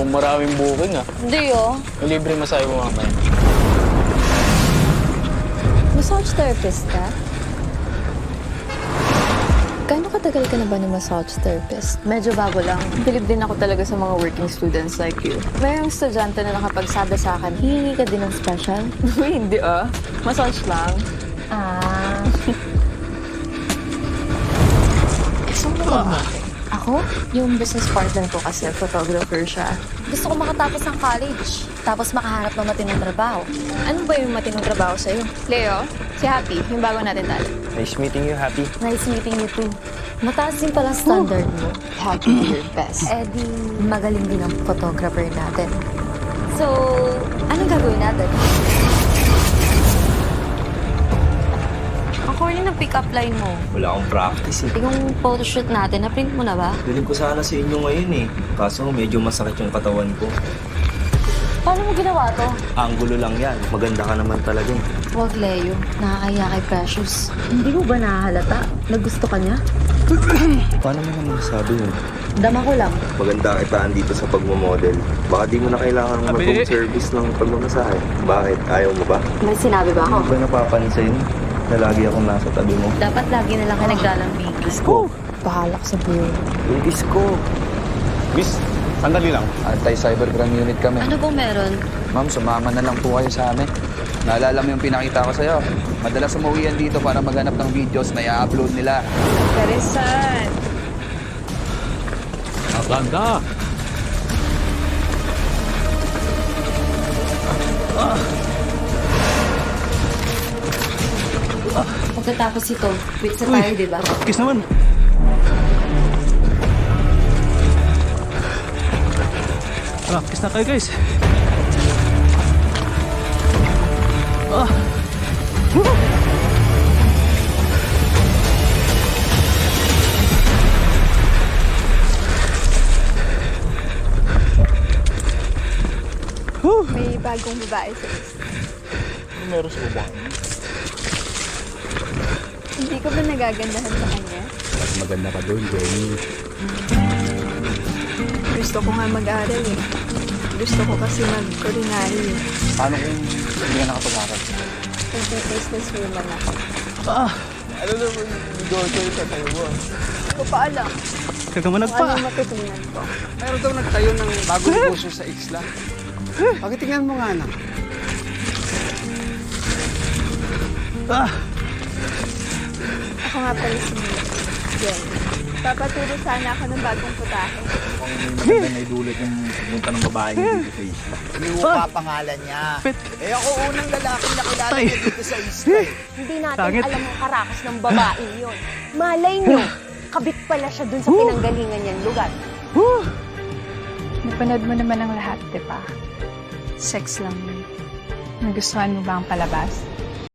Mukhang maraming booking ah. Hindi oh. Libre masahe mo mamaya. Massage therapist ka? Gaano katagal ka na ba ng massage therapist? Medyo bago lang. Bilib din ako talaga sa mga working students like you. Mayroong estudyante na nakapagsabi sa akin, hihingi ka din ng special? Hindi ah. Massage lang. Ah. Saan ka ba? Ako? Yung business partner ko kasi, photographer siya. Gusto ko makatapos ng college, tapos makahanap ng matinong trabaho. Ano ba yung matinong trabaho sa'yo? Leo, si Happy, yung bago natin dali. Nice meeting you, Happy. Nice meeting you too. Mataas din pala standard mo. Happy to your best. Eh di, magaling din ang photographer natin. So, anong gagawin natin? Ang corny ng pick-up line mo. Wala akong practice eh. Yung photoshoot natin, na-print mo na ba? Galing ko sana sa inyo ngayon eh. Kaso medyo masakit yung katawan ko. Paano mo ginawa to? Angulo lang yan. Maganda ka naman talaga eh. Huwag, Leo. Nakakaya kay Precious. Hindi mo ba nahahalata na gusto ka niya? Paano mo naman sabi yun? Dama ko lang. Maganda kitaan dito sa pagmamodel. Baka di mo na kailangan mag-home service ng pagmamasahe. Bakit? Ayaw mo ba? May sinabi ba ako? Hindi ba napapansin na lagi akong nasa tabi mo? Dapat lagi na lang ka naglalambing. Isko! Bahala ka sa buhay. Isko! Miss, sandali lang. Anti-cybercrime unit kami. Ano bang meron? Ma'am, sumama na lang po kayo sa amin. Naalala mo yung pinakita ko sa'yo. Madalas umuwi yan dito para maghanap ng videos na i-upload nila. Karisan! Ganda. Pagkatapos ito, quit sa tayo, di ba? Kiss naman. Tara, kiss na kayo guys. May bagong babae sa list. Meron sa baba. Hindi ka ba nagagandahan sa kanya? Mas maganda ka doon, Jenny. Gusto ko nga mag-aral eh. Gusto ko kasi mag-culinary eh. Paano kung hindi ka nakapag-aral? Business woman ako. Ano naman negosyo sa tayo mo? Hindi ko pa alam Kagamanag kung ano matutunan ko. Meron daw nagtayo ng bagong negosyo sa Isla. Pakitingnan mo nga na. Ako nga pala si Jen. Papaturo sana ako ng bagong putahe. Kung may maganda na idulot yung pumunta ng babae dito sa isla. Hindi mo pa pangalan niya. Eh ako unang lalaki na kilala niya dito sa Isla. Hindi natin alam ang karakas ng babae yon. Malay nyo, kabit pala siya dun sa pinanggalingan niyang lugar. Napanood mo naman ang lahat, di ba? Sex lang yun. Nagustuhan mo ba ang palabas?